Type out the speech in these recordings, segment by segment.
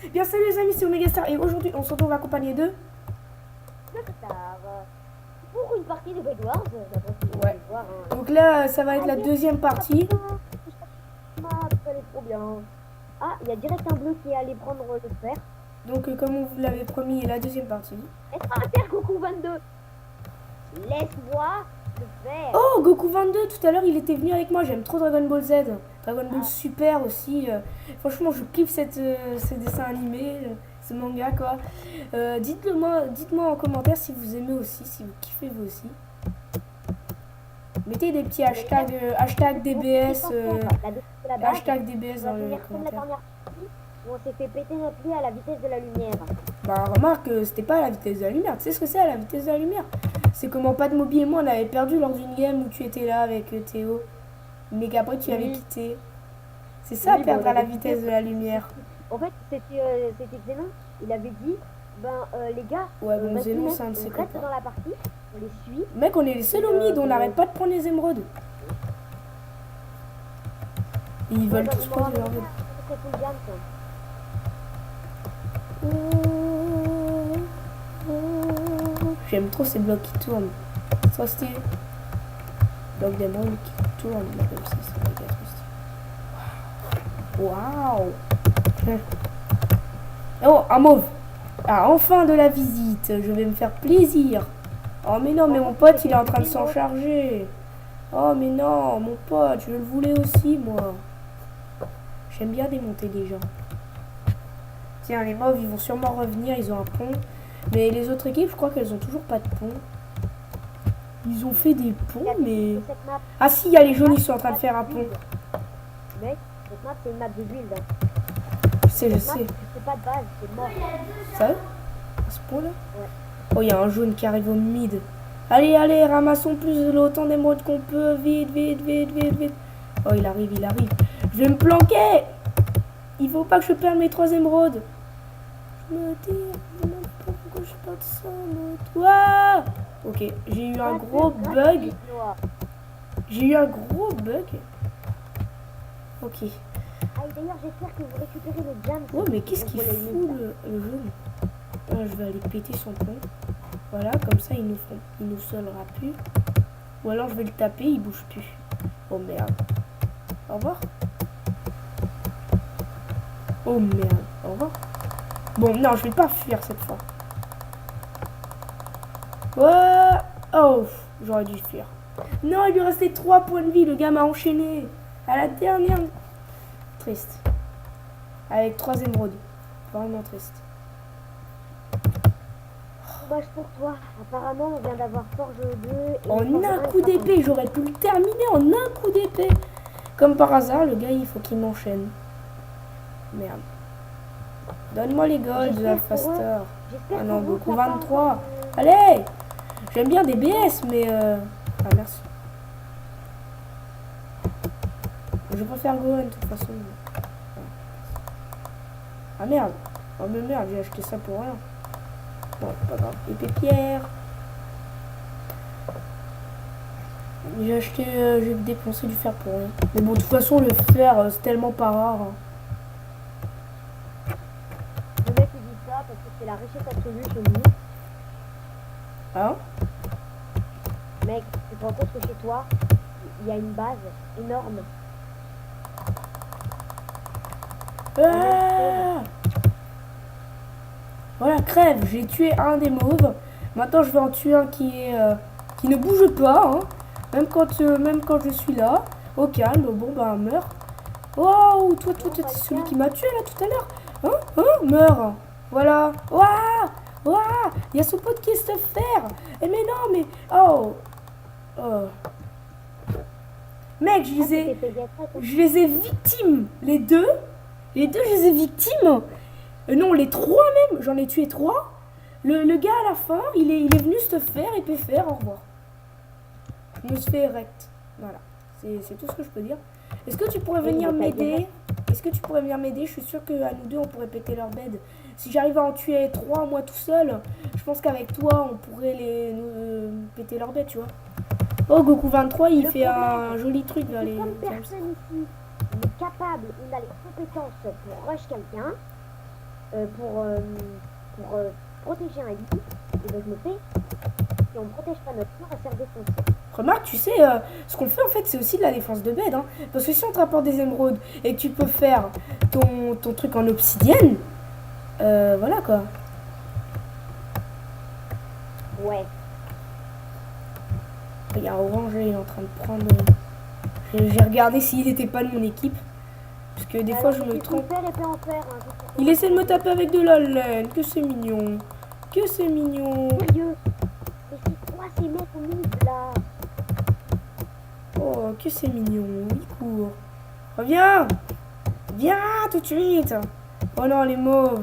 Bien salut les amis, c'est Omegastar et aujourd'hui on se retrouve accompagné de... Pour une partie de Bedwars, d'après ce que vous Ouais. pouvez voir. Donc là, ça va être la deuxième partie. Ça allait trop bien. Ah, il y a direct un bleu qui est allé prendre le fer. Donc comme on vous l'avait promis, la deuxième partie. Laisse-moi à terre, Goku 22. Laisse-moi le faire. Oh, Goku 22, tout à l'heure il était venu avec moi, j'aime trop Dragon Ball Z. Dragon Ball Super aussi. Franchement, je kiffe ce dessin animé, ce manga quoi. Dites-moi en commentaire si vous aimez aussi, si vous kiffez vous aussi. Mettez des petits hashtags, hashtag DBS, hashtag DBS dans les commentaires. On s'est fait péter notre lit à la vitesse de la lumière. Bah remarque, c'était pas à la vitesse de la lumière. Tu sais ce que c'est à la vitesse de la lumière? C'est comment Pat Moby et moi on avait perdu lors d'une game où tu étais là avec Théo. Mais qu'après tu avais quitté. C'est ça, Oui, perdre bon, à la vitesse de la lumière. En fait, c'était Xenon. Il avait dit, les gars, Ouais, bon, Xenon, c'est un de ses on reste copains. dans la partie, on les suit. Mec, on est les seuls au mid, on n'arrête pas de prendre les émeraudes. Et ils veulent tous prendre les émeraudes. J'aime trop ces blocs qui tournent. C'est trop stylé. Blocs d'émeraude qui tournent, là, comme ça, c'est méga trop stylé. Waouh! Oh, un mauve! Ah, enfin de la visite! Je vais me faire plaisir! Oh, mais non, mais mon pote, il est en train de s'en charger! Oh, mais non, mon pote, je le voulais aussi, moi! J'aime bien démonter des gens. Tiens, les mauves, ils vont sûrement revenir, ils ont un pont. Mais les autres équipes, je crois qu'elles ont toujours pas de pont. Ils ont fait des ponts, mais... Ah si, il y a les jaunes, ils sont en train de faire un pont. Mec, cette map, c'est une map de build. Je sais. C'est pas de base, c'est mort. Ça va? À ce point-là? Ouais. Oh, il y a un jaune qui arrive au mid. Allez, ramassons plus autant d'émeraudes qu'on peut. Vite. Oh, il arrive. Je vais me planquer. Il faut pas que je perde mes 3 émeraudes. Je me demande pas pourquoi je perds ça. Ouah! Ok, j'ai eu un gros bug. Ok. Ah, d'ailleurs, j'espère que vous récupérez le jam. Oh, mais qu'est-ce qu'il fout le jaune? Ah, je vais aller péter son pont. Voilà, comme ça, il nous solera plus. Ou alors, je vais le taper, il bouge plus. Oh, merde. Au revoir. Oh, merde. Au revoir. Bon, non, je vais pas fuir cette fois. Ouais. Oh, j'aurais dû fuir. Non, il lui restait 3 points de vie. Le gars m'a enchaîné. À la dernière. Triste. Avec 3 émeraudes. Vraiment triste. Dommage pour toi. Apparemment, on vient d'avoir Forge 2. Et En un coup d'épée, j'aurais pu le terminer en un coup d'épée. Comme par hasard, le gars, il faut qu'il m'enchaîne. Merde. Donne-moi les golds, la faster. Ah non, Goku 23. Allez! J'aime bien des BS, mais... Ah, merci. Je préfère Gohan, de toute façon. Ah, merde. Oh, mais merde, j'ai acheté ça pour rien. Bon, pas grave. Épée pierre. J'ai dépensé du fer pour rien. Mais bon, de toute façon, le fer, c'est tellement pas rare. Hein. Le mec, il dit ça parce que c'est la richesse absolue chez lui. Hein? Mec, tu te rends compte que chez toi, il y a une base énorme. Ah! Voilà, crève. J'ai tué un des mauves. Maintenant, je vais en tuer un qui ne bouge pas. Hein. Même quand je suis là. Au calme. Bon, bah, meurs. Oh, toi, c'est celui qui m'a tué là tout à l'heure. Meurs. Voilà. Waouh. Il y a son pote qui est se faire. Eh, mais non, mais... Oh. Mec, je les ai victimes. Les deux, je les ai victimes. Non, les 3 même. J'en ai tué 3. Le gars à la fin, il est venu se faire et peut faire. Au revoir. Je me suis fait erect. Voilà. C'est tout ce que je peux dire. Est-ce que tu pourrais venir m'aider? Je suis sûre qu'à nous deux, on pourrait péter leur bed. Si j'arrive à en tuer 3, moi tout seul, je pense qu'avec toi, on pourrait péter leur bed, tu vois. Oh, Goku 23, il fait un joli truc vers les... Comme personne ici n'est capable ou n'a les compétences pour rush quelqu'un, pour protéger un lit, et ben je me fais, si on ne protège pas notre corps, à se faire défoncer. Remarque, tu sais, ce qu'on fait en fait, c'est aussi de la défense de bed. Hein. Parce que si on te rapporte des émeraudes et que tu peux faire ton truc en obsidienne, voilà quoi. Ouais. Il y a un orange, il est en train de prendre. J'ai regardé s'il n'était pas de mon équipe. Parce que des fois, je me trompe. Il essaie de me taper avec de la laine. Que c'est mignon. Que c'est mignon. Sérieux? Mais c'est quoi ces mecs au milieu là? Oh, que c'est mignon. Il court. Reviens. Viens tout de suite. Oh non, les mauves.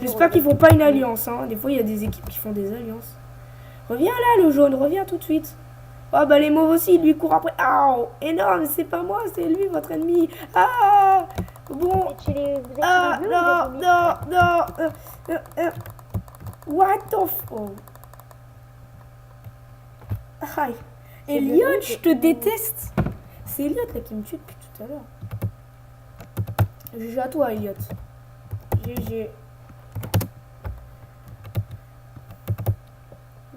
J'espère qu'ils font pas une alliance. Hein. Des fois, il y a des équipes qui font des alliances. Reviens là, le jaune. Reviens tout de suite. Oh bah les mauves aussi, lui court après. Ah, énorme, c'est pas moi, c'est lui, votre ennemi. Ah, bon. Ah, non, non, non. What the f... Oh. Aïe. Elliot, je te déteste. C'est Elliot là qui me tue depuis tout à l'heure. GG à toi, Elliot. GG.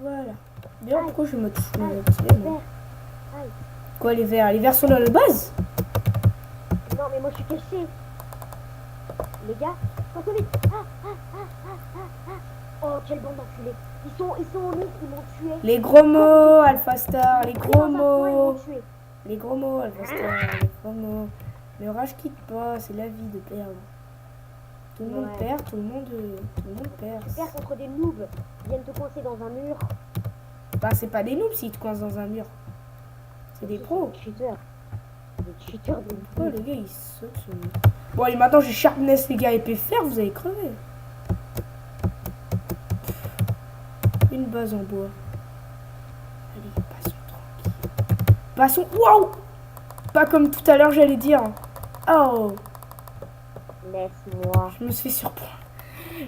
Voilà. Bien, pourquoi je me touche Quoi, les verts? Les verts sont dans la base? Non, mais moi je suis caché. Les gars, pas vite. Oh, quel bande d'enculés. Ils sont au lit, ils m'ont tué. Les gros mots, Alpha Star, les gros mots. Les gros mots, Alpha Star, les gros mots. Le rage quitte pas, c'est la vie de perdre. Tout le monde perd, tout le monde perd. Tu perds contre des noobs, ils viennent te coincer dans un mur. Bah, c'est pas des noobs s'ils te coincent dans un mur. C'est des pros. Des cheaters. Des cheaters de oh, les gars, ils sautent sur nous. Bon, allez, maintenant j'ai Sharpness, les gars, épée fer, vous allez crever. Une base en bois. Allez, passons tranquille. Passons. Waouh! Pas comme tout à l'heure, j'allais dire. Oh! Laisse-moi. Je me suis fait surprendre.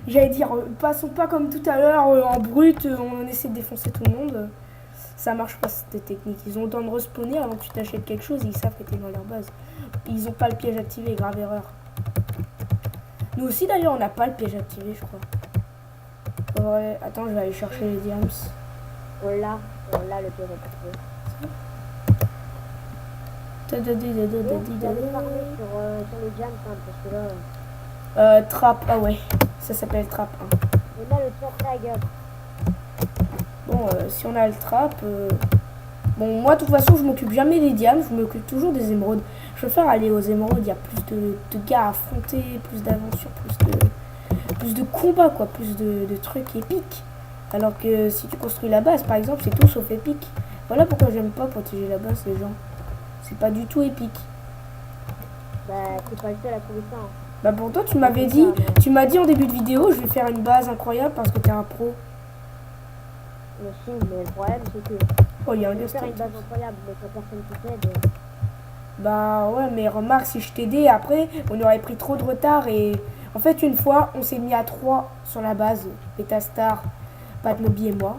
J'allais dire, passons pas comme tout à l'heure, en brut, on essaie de défoncer tout le monde. Ça marche pas cette technique. Ils ont le temps de respawner avant que tu t'achètes quelque chose et ils savent que t'es dans leur base. Ils ont pas le piège activé, grave erreur. Nous aussi d'ailleurs, on n'a pas le piège activé, je crois. Ouais, attends, je vais aller chercher les diams. On l'a le piège activé. Sur les diams, parce que là... Trap, ah ouais, ça s'appelle Trap 1. On a le trap tiger. Bon, si on a le trap... Bon, moi, de toute façon, je m'occupe jamais des diams, je m'occupe toujours des émeraudes. Je préfère aller aux émeraudes, il y a plus de gars à affronter, plus d'aventures, plus de combats, quoi, plus de trucs épiques. Alors que si tu construis la base, par exemple, c'est tout sauf épique. Voilà pourquoi j'aime pas protéger la base, les gens. C'est pas du tout épique. Bah, t'es pas le seul à trouver ça. Hein. Bah pourtant tu m'avais dit, tu m'as dit en début de vidéo, je vais faire une base incroyable parce que t'es un pro. Mais si, mais le problème c'est que... Oh, il y a un gars faire une base incroyable, mais quand personne qui t'aide... Bah ouais, mais remarque, si je t'aidais, après, on aurait pris trop de retard et... En fait, une fois, on s'est mis à 3 sur la base, Petastar, Patmobi et moi.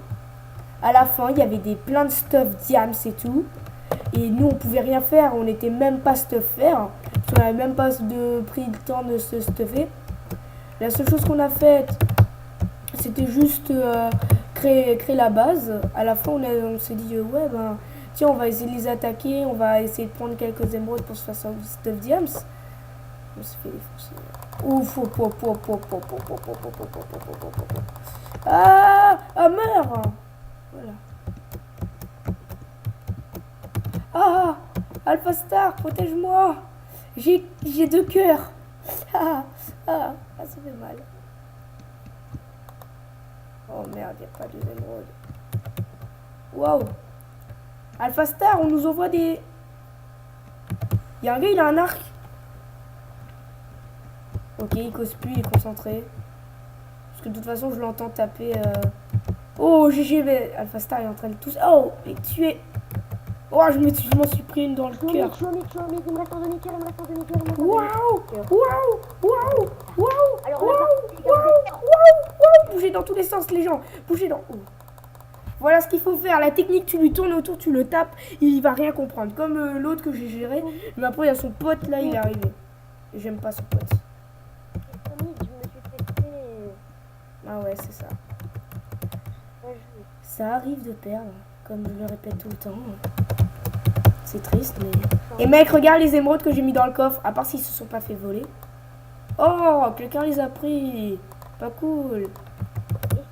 À la fin, il y avait plein de stuff diams et tout. Et nous, on pouvait rien faire, on n'était même pas stuffés. On n'avait même pas pris le temps de se stuffer. La seule chose qu'on a faite, c'était juste créer la base. À la fin, on s'est dit, ouais, ben, tiens, on va essayer de les attaquer, on va essayer de prendre quelques émeraudes pour se faire stuff diams. On s'est fait défoncer. Ouf, ah, meurt. Voilà. Ah, Alpha Star, protège-moi. J'ai 2 cœurs. Ça fait mal. Oh merde, il n'y a pas de émeraudes. Waouh. Alpha Star, on nous envoie des... Il y a un gars, il a un arc. Ok, il cause plus, il est concentré. Parce que de toute façon, je l'entends taper... Oh, GG, mais Alpha Star est en train de tous... Oh, il est tué. Oh, je m'en suis pris une dans le cœur. Il me reste un demi-cœur. Waouh. Bougez dans tous les sens, les gens. Bougez dans... Oh. Voilà ce qu'il faut faire. La technique, tu lui tournes autour, tu le tapes. Il va rien comprendre. Comme l'autre que j'ai géré. Mais après, il y a son pote, là, il est arrivé. J'aime pas son pote. Je me suis fait Ouais, c'est ça. Ouais, je- Ça arrive de perdre, comme je le répète tout le temps. C'est triste, mais... Et mec, regarde les émeraudes que j'ai mis dans le coffre, à part s'ils se sont pas fait voler. Oh, quelqu'un les a pris. Pas cool. Et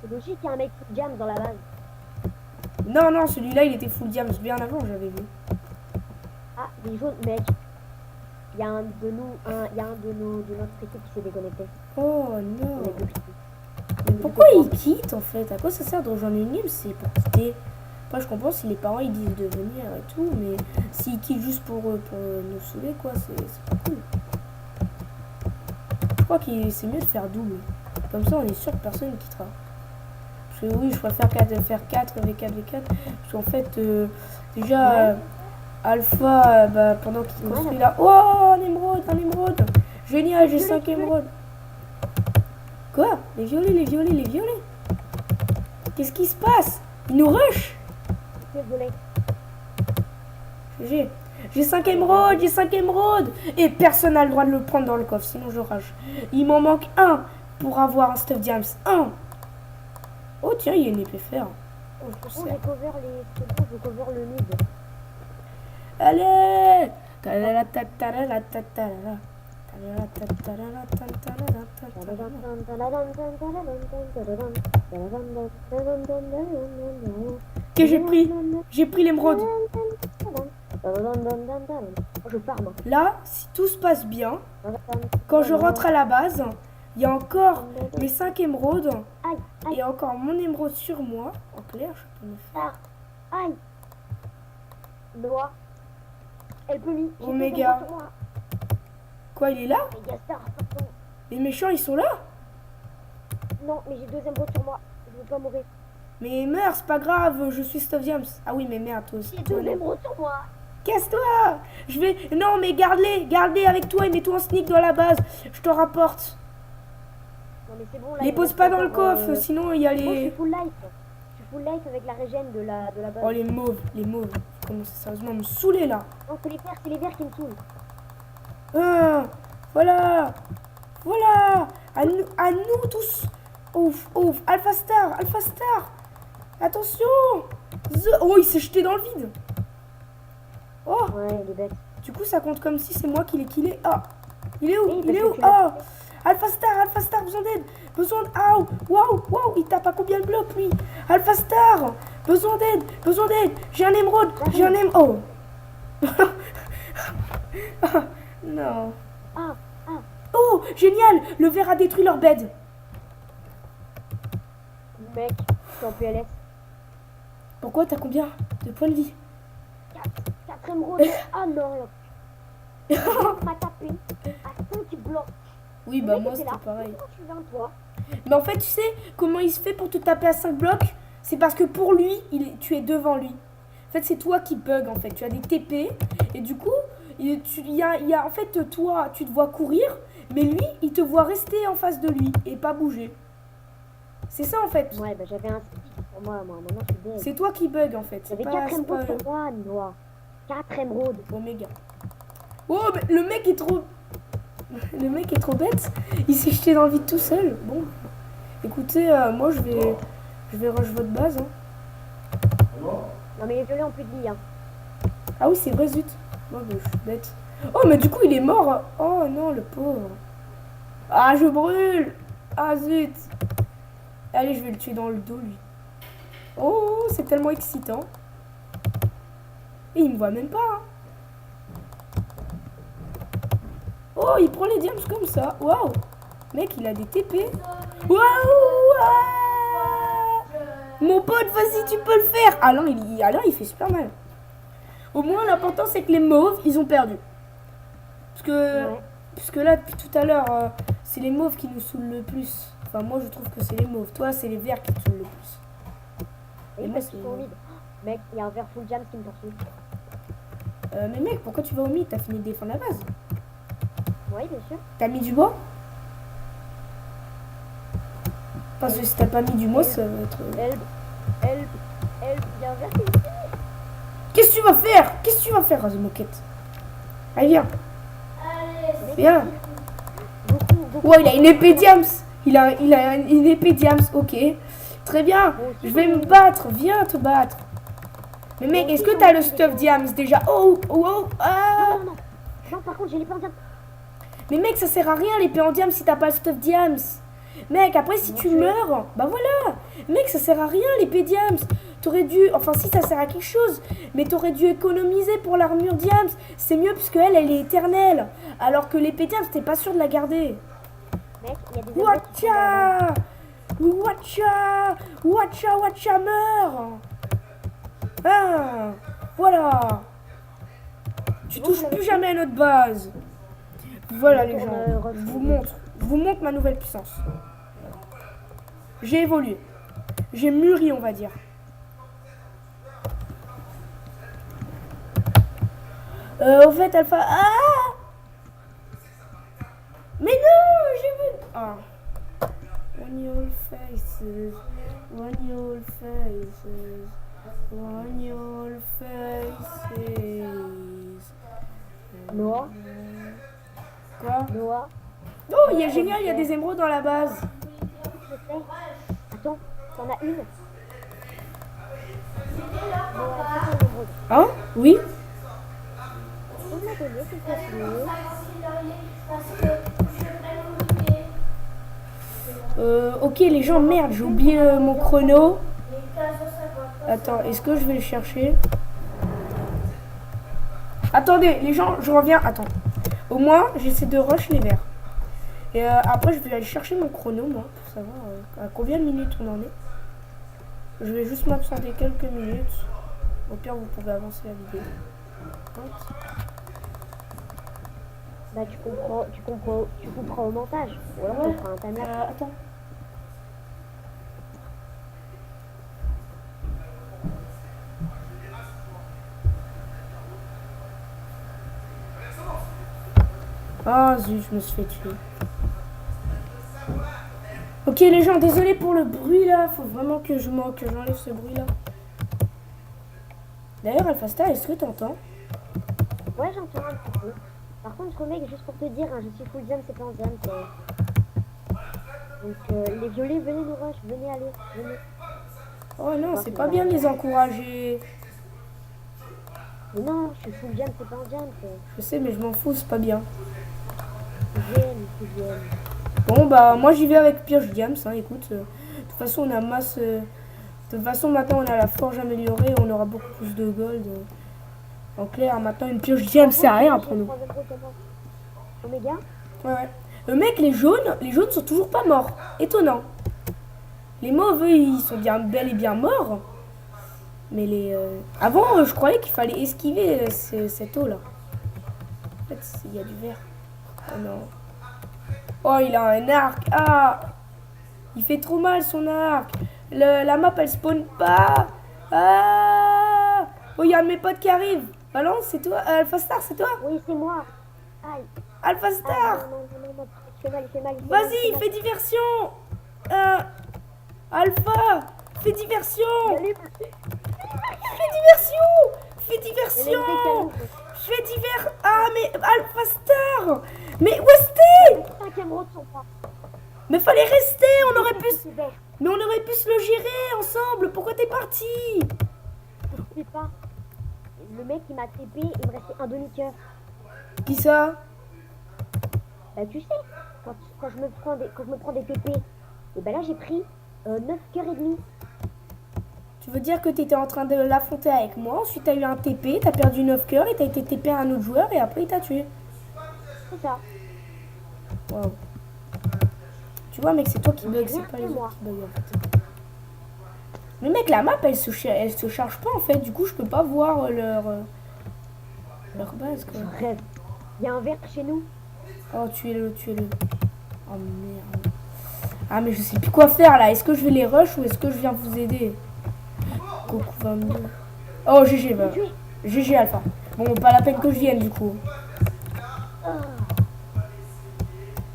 c'est logique, il y a un mec qui jam dans la base. Non, non, celui-là, il était full diams. Bien avant, j'avais vu. Ah, des jaunes, mec. Il y a un de nous, il y a un de notre équipe qui s'est déconnecté. Oh On non. est deux petits. Mais pourquoi il quitte, en fait? À quoi ça sert de rejoindre une île? C'est pour quitter. Moi, je comprends si les parents, ils disent de venir et tout. Mais s'ils quittent juste pour nous saouler, quoi, c'est pas cool. Je crois que c'est mieux de faire double. Comme ça, on est sûr que personne ne quittera. Parce que oui, je préfère faire 4 V4 V4. Parce qu'en fait, déjà, Ouais. Alpha, bah, pendant qu'il Ouais. construit là. Oh, un émeraude, un émeraude. Génial, j'ai 5 émeraudes. Quoi? Les violets, les violets, les violets. Qu'est-ce qui se passe? Ils nous rush. Désolé. J'ai 5 émeraudes, j'ai 5 émeraudes. Et personne n'a le droit de le prendre dans le coffre, sinon je rage. Il m'en manque un pour avoir un stuff diams. Un. Oh tiens, il y a une épée fer. Oh, je C'est bon, sais. j'ai cover les... C'est bon, je cover le mid. Allez. Que j'ai pris l'émeraude. Oh, je farm. Là, si tout se passe bien, quand je rentre à la base, il y a encore mes 5 émeraudes Aïe, aïe, et encore mon émeraude sur moi. En clair, je peux me faire. aïe. Noah. Elle peut lui. Oméga. Quoi, il est là? Gastar, pardon. Les méchants, ils sont là? Non, mais j'ai deux émeraudes sur moi. Je veux pas mourir. Mais meurs, c'est pas grave, je suis Stuff Diams. Ah oui, mais merde, toi aussi. J'ai Toi, deux non. émeraudes sur moi. Casse-toi! Je vais. Non, mais garde-les avec toi et mets-toi en sneak dans la base. Je te rapporte. Non, mais c'est bon, là. Les il pose reste pas dans le encore, coffre, sinon il y a Moi, je suis les. full life. Je suis full life avec la régène de la base. Oh, les mauves, les mauves. Commencez sérieusement à me saouler là. Non, c'est les verts qui me saoulent. Ah, voilà. Voilà. À nous tous. Ouf, ouf. Alpha Star, Alpha Star. Attention. Oh, il s'est jeté dans le vide. Oh, Ouais, il est bête. du coup, ça compte comme si c'est moi qui l'ai killé. Ah, il est où? Oui, Il est parce où? que tu l'as Oh, Alpha Star, besoin d'aide. Besoin de. Ah, waouh, il tape à combien de blocs lui? Alpha Star, besoin d'aide. J'ai un émeraude, Oh. Ah, non. Ah, Oh, génial, le verre a détruit leur bed. mec, je suis en PLS. Pourquoi? T'as combien de points de vie? 4 émeraudes. Ah non, là. Il m'a tapé à 5 blocs. Oui, Le bah mec moi était c'était là. pareil. Pourquoi tu viens, toi? Mais en fait, tu sais comment il se fait pour te taper à 5 blocs? C'est parce que pour lui, tu es devant lui. En fait, c'est toi qui bug en fait. Tu as des TP et du coup, il y a en fait toi, tu te vois courir, mais lui, il te voit rester en face de lui et pas bouger. C'est ça en fait. Ouais, bah j'avais un stick pour moi. Maintenant, je suis dead. C'est toi qui bug en fait. C'est J'avais pas, 4 c'est pas émeraudes sur moi, Noah. 4 émeraudes. Oméga. Oh, mais le mec est trop. Le mec est trop bête. Il s'est jeté dans le vide tout seul. Bon, écoutez, moi je vais rush votre base. Hein. Non, mais les violets ont plus de vie, hein. Ah oui, c'est vrai, zut. Moi, je suis bête. Oh, mais du coup, il est mort. Hein. Oh non, le pauvre. Ah, je brûle. Ah, zut. Allez, je vais le tuer dans le dos, lui. Oh, c'est tellement excitant. Et il me voit même pas. Hein. Oh, il prend les diams comme ça. Waouh. Mec, il a des TP. Waouh. Mon pote, vas-y, tu peux le faire. Alors, il fait super mal. Au moins, l'important, c'est que les mauves, ils ont perdu. Ouais. Parce que là, depuis tout à l'heure, c'est les mauves qui nous saoulent le plus. Enfin, moi, je trouve que c'est les mauves. Toi, c'est les verts qui te saoulent le plus. Et moi, parce c'est- qu'ils sont au mid. Mec, il y a un vert full jam qui me poursuit. Mais mec, pourquoi tu vas au mid? T'as fini de défendre la base. Oui, bien sûr. T'as mis du bois? Parce que si t'as pas mis du bois, ça va être... Il y a un vert qui me poursuit. Qu'est-ce que tu vas faire? Qu'est-ce que tu vas faire, Rose Moquette? Allez, viens. Viens. Beaucoup. Ouais, il a une épée diams. il a une épée diams, ok. Très bien, je vais me battre, viens te battre. Mais mec, est-ce que t'as le stuff diams déjà? Oh, oh, oh, ah. Non, non, non. Non, par contre, j'ai l'épée en diamant. Mais mec, ça sert à rien l'épée en diams si t'as pas le stuff diams. Mec, après si tu meurs, bah voilà. Mec, ça sert à rien l'épée diams. T'aurais dû, enfin si ça sert à quelque chose, mais t'aurais dû économiser pour l'armure diams. C'est mieux puisque elle est éternelle. Alors que l'épée diams, t'es pas sûr de la garder. Mec, il y a des objets qui sont dans la Watcha! Watcha! Watcha, watcha, meurs! Ah! Voilà! Tu touches plus jamais à notre base. Voilà les gens, je vous montre ma nouvelle puissance. J'ai évolué. J'ai mûri, on va dire. Au fait, Alpha... Ah! Mais non! J'ai vu... Ah. On your faces, on your faces, on your faces. Noah. Quoi? Noah. Oh, il y a génial, il y a des émeraudes dans la base. Je sais. Attends, t'en as une. Noah, c'est ton émeraude. Hein? Oui? Tu peux me la donner, s'il te plaît? Ok les gens, merde, j'ai oublié mon chrono. Attends, est-ce que je vais le chercher? Attendez, les gens, je reviens. Attends. Au moins, j'essaie de rush les verts. Et après, je vais aller chercher mon chrono, moi, pour savoir à combien de minutes on en est. Je vais juste m'absenter quelques minutes. Au pire, vous pouvez avancer la vidéo. Hop. Bah, tu couperas au montage. Ou alors, tu feras un timelapse. Attends. Ah zut, je me suis fait tuer. Ok les gens, désolé pour le bruit là. Faut vraiment que j'enlève ce bruit là. D'ailleurs, Alphastar, est-ce que t'entends? Ouais, j'entends un petit peu. Par contre, mec, juste pour te dire, hein, je suis full jam, c'est pas en jam. Donc, les violets, venez nous rush, venez aller, venez. Oh non, c'est pas bien de les encourager. Mais non, je suis full jam, c'est pas en jam. Je sais, mais je m'en fous, c'est pas bien. J'aime. Bon, bah, moi j'y vais avec pioche diams, hein, écoute. De toute façon, on a masse. De toute façon, maintenant, on a la forge améliorée, on aura beaucoup plus de gold. En clair, maintenant, une pioche diams, c'est rien pour nous. Oméga? Ouais. Mec, les jaunes sont toujours pas morts. Étonnant. Les mauves, eux, ils sont bien bel et bien morts. Mais les... Avant, je croyais qu'il fallait esquiver cette eau-là. En fait, il y a du vert. Oh non. Oh, il a un arc. Ah! Il fait trop mal, son arc. La map, elle spawn pas. Ah! Oh, il y a un de mes potes qui arrive. Balance, c'est toi? Alphastar, c'est toi? Oui, c'est moi. Aïe. Alphastar! Non. Il fait mal. Vas-y, fais diversion! Alpha! Fais diversion! Fais diversion! Ah, mais Alphastar! Mais où est-ce Mais fallait rester! On aurait pu se le gérer ensemble! Pourquoi t'es parti? Je sais pas. Le mec, il m'a TP, il me restait un demi-cœur. Qui ça? Bah, tu sais, quand je me prends des TP, et bah là, j'ai pris 9 cœurs et demi. Tu veux dire que tu étais en train de l'affronter avec moi, ensuite t'as eu un TP, t'as perdu 9 cœurs et t'as été TP à un autre joueur et après il t'a tué. C'est ça. Wow. Tu vois mec, c'est toi qui bug, c'est pas les autres qui bug en fait. Mais mec, la map elle se charge pas en fait, du coup je peux pas voir leur base quoi. Je rêve. Il y a un verre chez nous. Oh tuez-le. Oh merde. Ah mais je sais plus quoi faire là, est-ce que je vais les rush ou est-ce que je viens vous aider? Goku 22. Oh GG bah. GG Alpha. Bon pas la peine que je vienne du coup.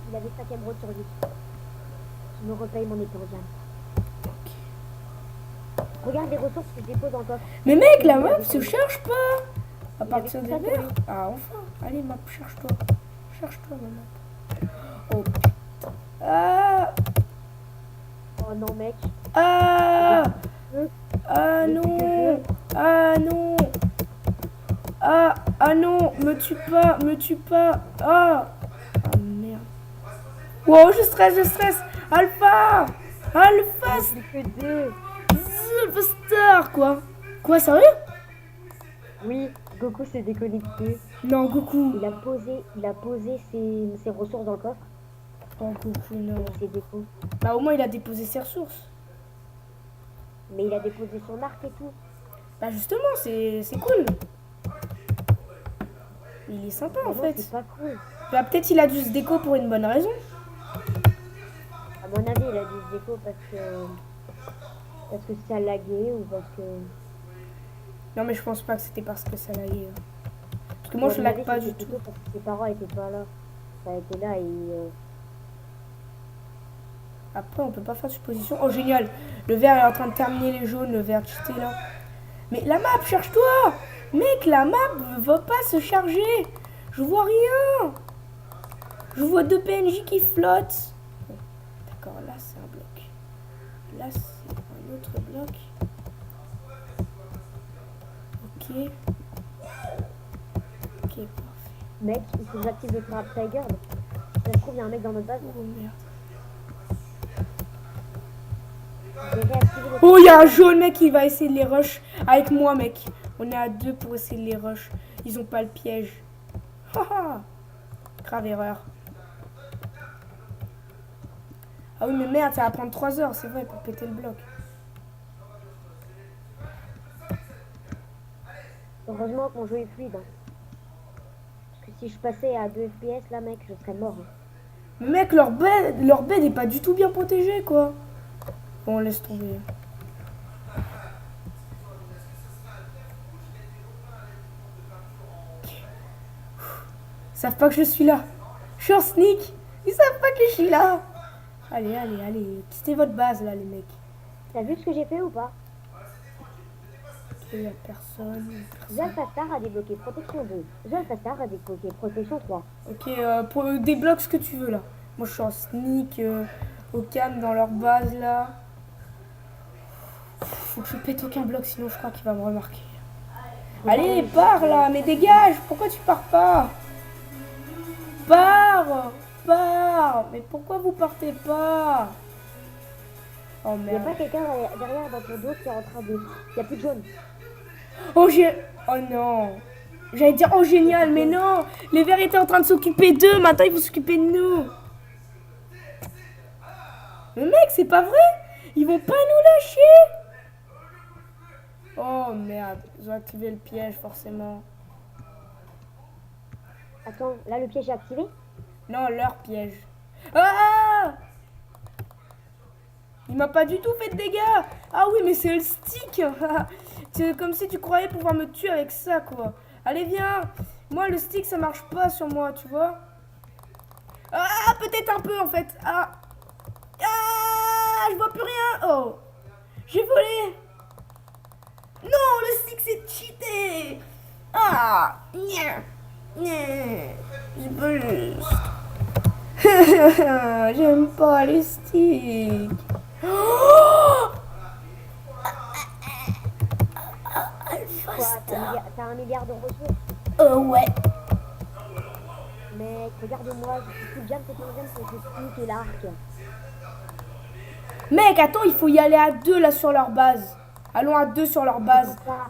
Il avait 5 émeraudes sur lui. Je me repaye mon épée en diamant. Regarde les ressources que je dépose en coffre. Mais mec, la map se cherche pas. À partir des verres. Ah enfin. Allez map, cherche-toi. Cherche-toi ma map. Oh putain. Ah. mec. Ah! Ah non! Ah non! Ah non! Me tue pas! Me tue pas! Ah! Ah merde! Wow, je stresse! Alpha! Alpha! Plus que 2. Alpha Star, quoi! Quoi, sérieux? Oui, Goku s'est déconnecté. Non, Goku! Il a posé ses ressources dans le coffre. Oh, Goku, non. Ses dépôts. Bah, au moins, il a déposé ses ressources. Mais il a déposé son arc et tout. Bah, justement, c'est cool. Il est sympa, en Mais non, fait. c'est pas cool. Bah, peut-être il a dû se déco pour une bonne raison. À mon avis, il a dû se déco parce que ça laguait ou parce que... Non, mais je pense pas que c'était parce que ça laguait. Parce que moi, À je mon lag avis, pas c'était du tout. plutôt parce que ses parents étaient pas là. Ça a été là et... Après, on peut pas faire de supposition. Oh, génial! Le vert est en train de terminer les jaunes, le vert cheaté là. Mais la map, cherche-toi! Mec, la map va pas se charger! Je vois rien! Je vois 2 PNJ qui flottent. Bon, d'accord, là c'est un bloc. Là c'est un autre bloc. Ok. Ok, parfait. Mec, il faut que j'active le Trap Tiger. Ça se trouve, il y a un mec dans notre base. Oh merde. Je vais réactiver le... Oh, il y a un jaune, mec, il va essayer de les rush avec moi, mec. On est à 2 pour essayer de les rush. Ils ont pas le piège. Haha. Grave erreur. Ah oui, mais merde, ça va prendre 3 heures, c'est vrai, pour péter le bloc. Heureusement que mon jeu est fluide. Hein. Parce que si je passais à 2 FPS, là, mec, je serais mort. Hein. Mais mec, leur bed est pas du tout bien protégée, quoi. Bon, laisse tomber. Ils savent pas que je suis là. Je suis en sneak. Ils savent pas que je suis là. Allez, quittez votre base, là, les mecs. T'as vu ce que j'ai fait ou pas? Il y a personne. Zalfastar a débloqué protection 2. Zalfastar a débloqué protection 3. Ok, débloque ce que tu veux, là. Moi, je suis en sneak, au calme, dans leur base, là. Faut que je pète aucun bloc, sinon je crois qu'il va me remarquer. Allez, pars, là. Mais dégage. Pourquoi tu pars pas? Pars. Mais pourquoi vous partez pas? Oh Il n'y a merde. pas quelqu'un derrière dans ton dos qui est en train de... Il n'y a plus de jaune. Oh non. J'allais dire oh génial, mais non. Les verts étaient en train de s'occuper d'eux, maintenant ils vont s'occuper de nous. Mais mec, c'est pas vrai. Ils vont pas nous lâcher. Oh merde, ils ont activé le piège forcément. Attends, là le piège est activé? Non, leur piège. Ah! Il m'a pas du tout fait de dégâts. Ah oui, mais c'est le stick. C'est comme si tu croyais pouvoir me tuer avec ça, quoi. Allez, viens. Moi, le stick, ça marche pas sur moi, tu vois. Ah, peut-être un peu, en fait. Ah, je vois plus rien. Oh, j'ai volé. Non, le stick, c'est cheaté. Ah, c'est pas juste. J'aime pas les sticks. Oh, Quoi, t'as 1 milliard de ressources? Ouais. Mec, regarde-moi, je suis plus jam cette deuxième pour le stick et l'arc. Mec, attends, il faut y aller à 2 là sur leur base. Allons à 2 sur leur base. Pourquoi?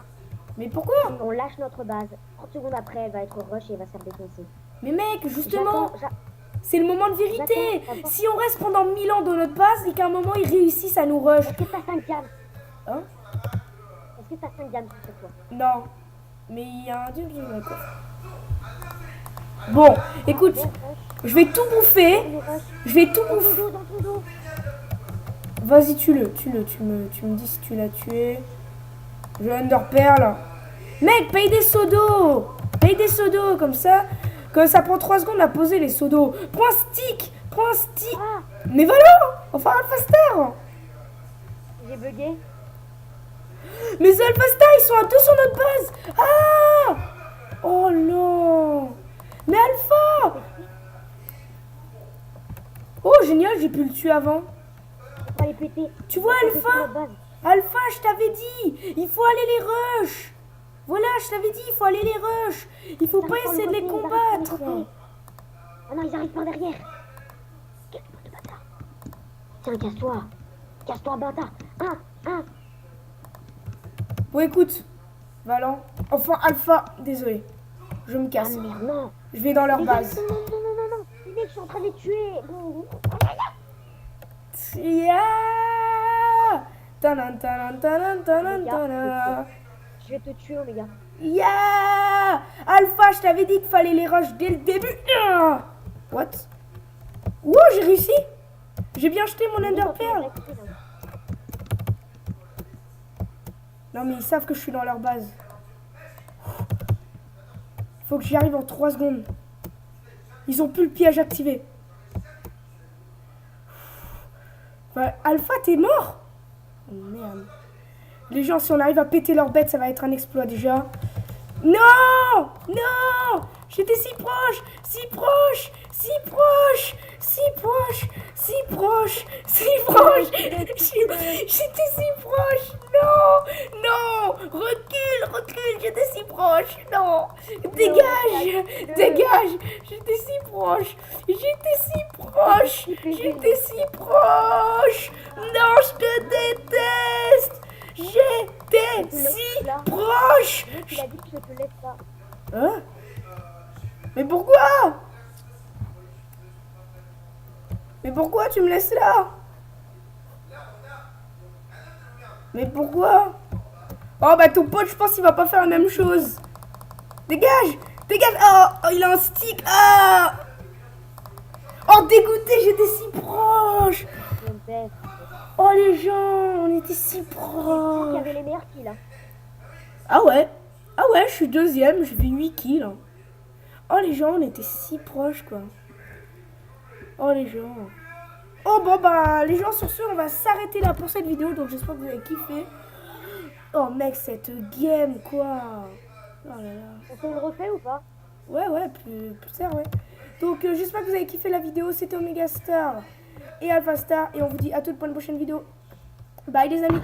Mais pourquoi? On lâche notre base. 30 secondes après, elle va être rush et elle va se faire défoncer. Mais mec, justement, J'attends. c'est le moment de vérité. J'attends. Si on reste pendant 1000 ans dans notre base et qu'à un moment ils réussissent à nous rush. Est-ce que t'as 5 diams? Hein? Est-ce que t'as 5 diams sur toi? Non. Mais il y a un dieu qui me coffre. Bon, écoute, Bon, rush. je vais tout bouffer. On est rush. Je vais tout Dans ton bouffer. dos, dans ton dos. Vas-y, tue-le. Tu me dis si tu l'as tué. Je underperle. Mec, paye des seaux d'eau. Paye des seaux d'eau, comme ça. Comme ça prend 3 secondes à poser les seaux d'eau. Prends un stick. Ah, Mais voilà. Enfin, Alpha Star. j'ai bugué. Mais Alpha Star, ils sont à 2 sur notre base. Ah. Oh non. Mais Alpha. Oh, génial, j'ai pu le tuer avant. On va les péter. Tu vois, On va péter Alpha notre base. Alpha, je t'avais dit, il faut aller les rush. Voilà, je t'avais dit, il faut aller les rush. Il faut Ils pas arrivent par essayer de le les côté, ils arrivent par le combattre. côté. Ah non, ils arrivent par derrière. Quel bande de bâtard. Tiens, casse-toi. Casse-toi, bâtard. Un. Bon, écoute, Valent, enfin Alpha, désolé, je me Ah casse. merde, non. Je vais dans leur Les gars, base. non. Les mecs, je suis en train de les tuer. Yeah. Tanan, tanan, tanan, tanan, tanan. Je vais te tuer, Omega. Yeah. Alpha, je t'avais dit qu'il fallait les rush dès le début. What? Wow, j'ai réussi. J'ai bien jeté mon Ender Pearl. Non mais ils savent que je suis dans leur base. Faut que j'y arrive en 3 secondes. Ils ont plus le piège activé. Bah, Alpha, t'es mort? Oh merde. Les gens, si on arrive à péter leur bête, ça va être un exploit déjà. Non! Non! J'étais si proche! Si proche! Si proche! Si proche! Si proche! Si proche! J'étais si proche! Non! Non! Recule! J'étais si proche! Non! Dégage! Dégage! J'étais si proche! J'étais si proche! J'étais si proche! Non, je te déteste! J'étais si proche! Il a dit que je te laisse pas. Hein? Mais pourquoi? Mais pourquoi tu me laisses là? Mais pourquoi? Oh bah ton pote, je pense qu'il va pas faire la même chose. Dégage! Dégage! Oh, il a un stick! Ah! Oh dégoûté, j'étais si proche! Je me baisse. Oh les gens, on était si C'est qui proches! avait les meilleurs kills, là. Ah ouais, je suis deuxième, j'ai fait 8 kills. Oh les gens, on était si proches quoi. Oh les gens. Oh bon bah les gens, sur ce on va s'arrêter là pour cette vidéo. Donc j'espère que vous avez kiffé. Oh mec, cette game quoi. Oh là là. On se le refait ou pas? Ouais plus tard ouais. Donc j'espère que vous avez kiffé la vidéo. C'était Omega Star et Alpha Star. Et on vous dit à toutes pour une prochaine vidéo. Bye les amis.